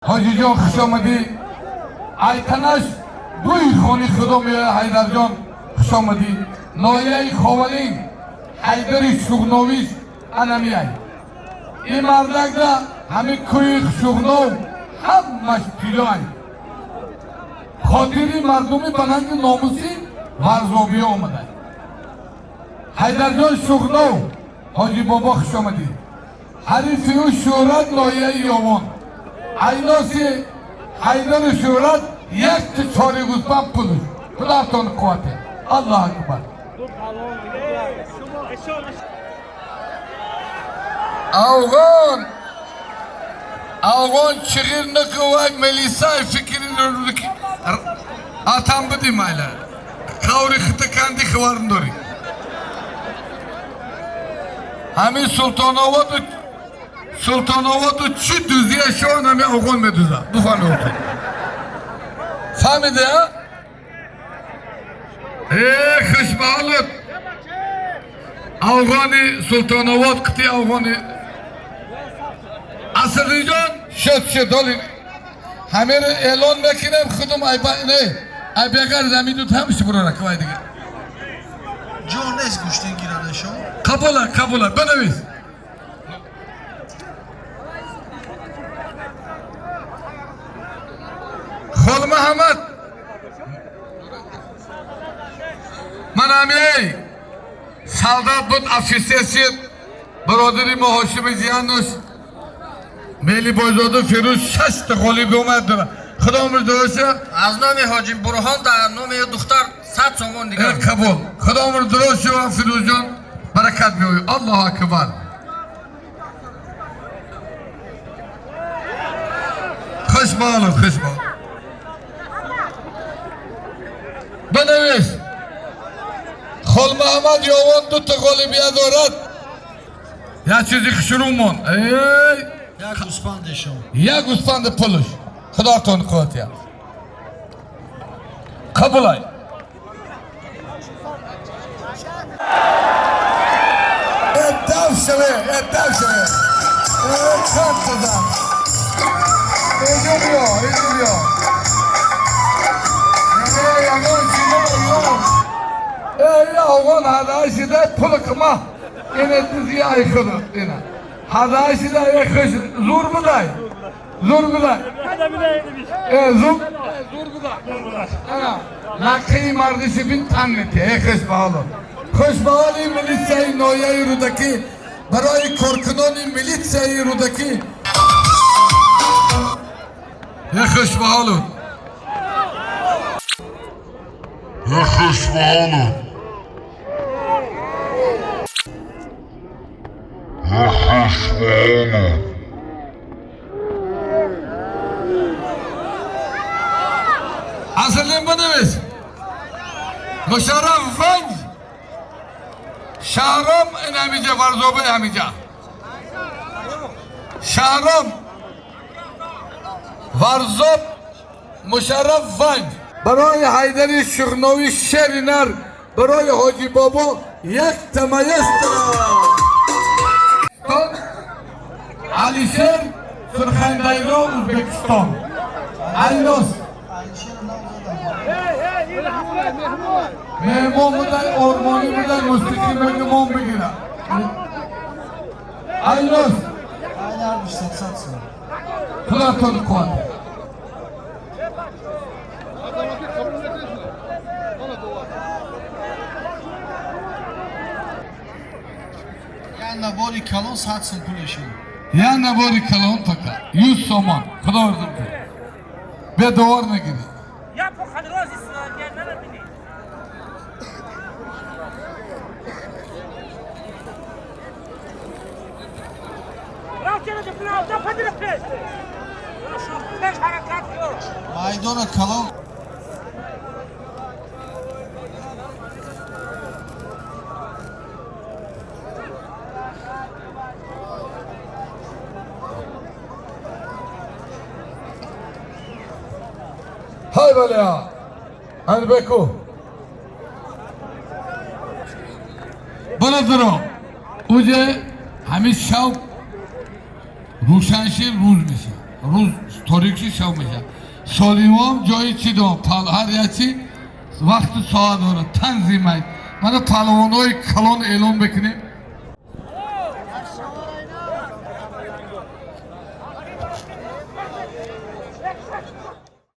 حاجیجان خوش آمدی. ایتنش دوی خانی خدا میه حیدرجان خوش آمدی. نایه خوالین حیدر شغناویش انمی ای این مردک دا همه کوی شغناو همش پیلای خاطری مردمی بننگ ناموسی ورزابی آمده. حیدرجان شغناو حاجی بابا خوش آمدی. حریفی و شهرت نایه یاوان ایناسی حیدر شهرت یک تا چاری گوزبان پولش خداستان قوته. الله اکبر. Afgan çıgır ne kuvvet Melisa fikrini durduk. Atam bu değil mi hala? Kavri kıta kendi kıvarın dori. Hami Sultanova'da çi düzüye şu an hami Afgan meduza. Bu falan oldu. Fahmedi ha? Kış bağlı. Afgan'ı Sultanova kıtı Afgan'ı Asırlıcan şöt olun. Hemen elan mekinem kudum aybegar zemini tutamış buraya kıvaydı. John es güçten giren şu. Kabula bana biz. Khol Muhammed Manami Saldat bud afisesi برادری ما هاشم زیانوش میلی بازاده فیروز شست خالی دومد داره خدا عمر درسته از نام حاجی برهان در نام دختر 100 سومون دیگه قبول خدا عمر درست شو فیروز جان برکت بیاوی. الله اکبر. خوش بالم بنویس خال محمد یاوان دو تا خالی بیادارد یا چیزی خشرومون یک گوسفند شو یک گوسفند پلوش خدا تون قوتیا قبول ای اتاف شوه کار تدام ایجو بیا ای آقان هدایشی ده پل کما اینه دیزی ayıkıdı yine. Hadayışı da yakış zor mu day? Zor mu day? Zor mu day? Nakhi mardisi bin tanrıtı yakış bağlı. Hoş bağlı militsayı noya yürüdeki barayı korkunoni militsayı yürüdeki yakış bağlı. Hazırlayın bunu biz. Müşerref Vanc Şahram enemice varzobu emice Şahram varzob Müşerref Vanc برای حیدر شغناوی شرینر برای حاجی بابا یک تمایز علیشر سرخندایرو ازبکستان علیس مهمان بودن ارمانی بودن موسیقی مهمان بگیرن علیس خدا تون کن نواری کلان 100 سوم پولشون یا نواری کلان تکا 100 سومان خدا وردم که به دوار نگیری یا پو خدراز اسلامی نبینی راه کنه دفنه دا پدر پیش پیش حرکت کن میدان کلان های بله هنی بکو برادران اوجه همین شب روشنشیر روز میشه روز تاریکی شو میشه سالیوام جایی چی دارم هر یکی وقت ساعت داره تنظیم های من پهلوانای کلان اعلام بکنیم